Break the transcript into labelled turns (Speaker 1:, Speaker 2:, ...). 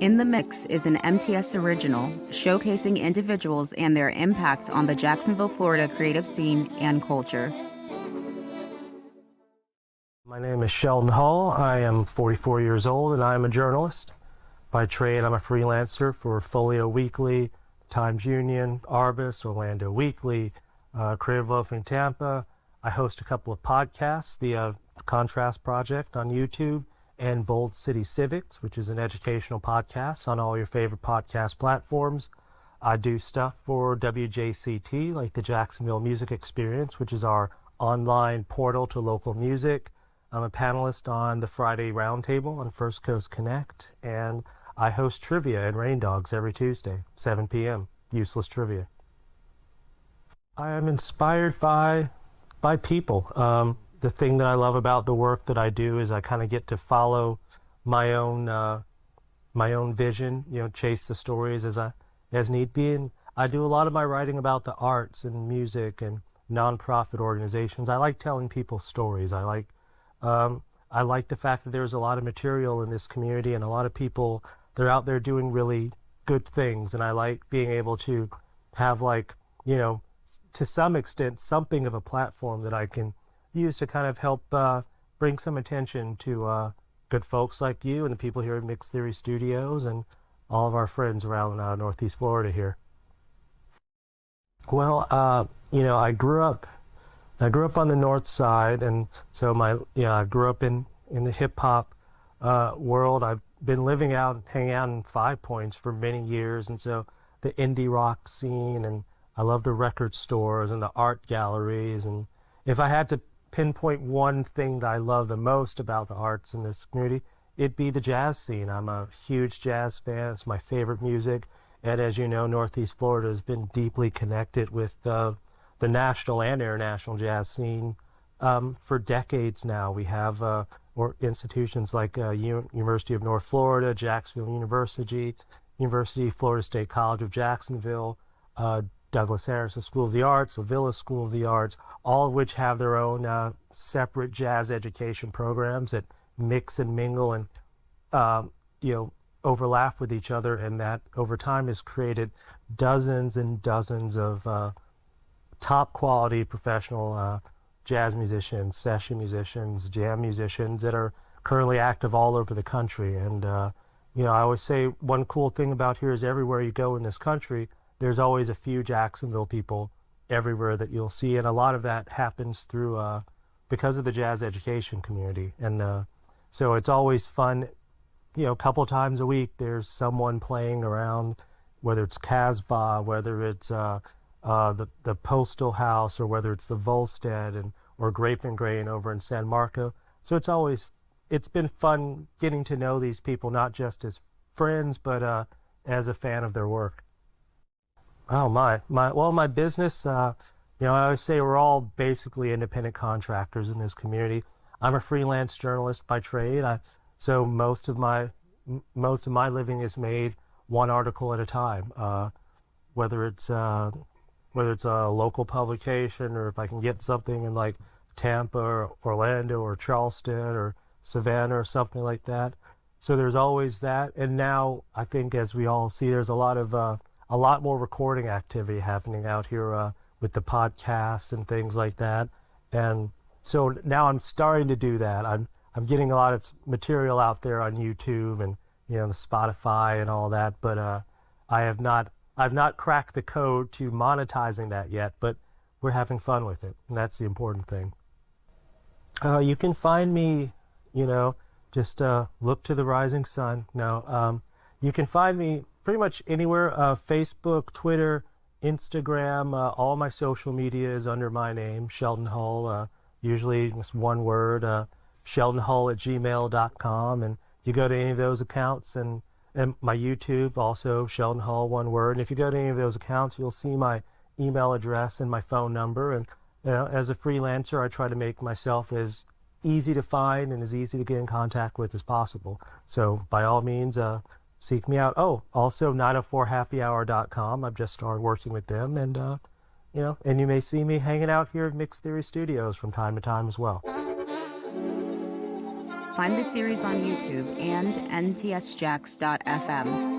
Speaker 1: In the Mix is an MTS original showcasing individuals and their impact on the Jacksonville, Florida creative scene and culture.
Speaker 2: My name is Shelton Hull. I am 44 years old and I am a journalist. By trade, I'm a freelancer for Folio Weekly, Times Union, Arbus, Orlando Weekly, Creative Loafing Tampa. I host a couple of podcasts, the Contrast Project on YouTube, and Bold City Civics, which is an educational podcast on all your favorite podcast platforms. I do stuff for WJCT, like the Jacksonville Music Experience, which is our online portal to local music. I'm a panelist on the Friday Roundtable on First Coast Connect, and I host trivia and Rain Dogs every Tuesday, 7 p.m., useless trivia. I am inspired by people. The thing that I love about the work that I do is I kind of get to follow my own vision, chase the stories as need be. And I do a lot of my writing about the arts and music and nonprofit organizations. I like telling people stories. I like the fact that there's a lot of material in this community and a lot of people, they're out there doing really good things. And I like being able to have to some extent, something of a platform that I can use to kind of help bring some attention to good folks like you and the people here at Mix Theory Studios and all of our friends around Northeast Florida here. Well, I grew up on the north side, and so I grew up in the hip hop world. I've been living out and hanging out in Five Points for many years, and so the indie rock scene, and I love the record stores and the art galleries. And if I had to pinpoint one thing that I love the most about the arts in this community, it'd be the jazz scene. I'm a huge jazz fan. It's my favorite music. And as you know, Northeast Florida has been deeply connected with the national and international jazz scene for decades now. We have institutions like University of North Florida, Jacksonville University, Florida State College of Jacksonville, Douglas Harrison School of the Arts, Avila School of the Arts, all of which have their own separate jazz education programs that mix and mingle and overlap with each other, and that over time has created dozens and dozens of top quality professional jazz musicians, session musicians, jam musicians that are currently active all over the country. And I always say one cool thing about here is everywhere you go in this country, there's always a few Jacksonville people everywhere that you'll see, and a lot of that happens through because of the jazz education community. And so it's always fun. A couple of times a week there's someone playing around, whether it's Casbah, whether it's the Postal House, or whether it's the Volstead or Grape and Grain over in San Marco. So it's been fun getting to know these people, not just as friends, but as a fan of their work. Oh, my business, I always say we're all basically independent contractors in this community. I'm a freelance journalist by trade. So most of my living is made one article at a time, whether it's a local publication, or if I can get something in like Tampa or Orlando or Charleston or Savannah or something like that. So there's always that. And now I think, as we all see, there's a lot more recording activity happening out here with the podcasts and things like that. And so now I'm starting to do that. I'm getting a lot of material out there on YouTube and the Spotify and all that, but I've not cracked the code to monetizing that yet, but we're having fun with it, and that's the important thing. You can find me, just look to the rising sun. No, you can find me pretty much anywhere, Facebook, Twitter, Instagram, all my social media is under my name, Shelton Hull, usually just one word, sheltonhull@gmail.com, and you go to any of those accounts, and my YouTube, also Shelton Hull, one word, and if you go to any of those accounts, you'll see my email address and my phone number. And as a freelancer, I try to make myself as easy to find and as easy to get in contact with as possible. So by all means, seek me out. Oh, also 904happyhour.com. I've just started working with them, and and you may see me hanging out here at Mix Theory Studios from time to time as well.
Speaker 1: Find the series on YouTube and ntsjax.fm.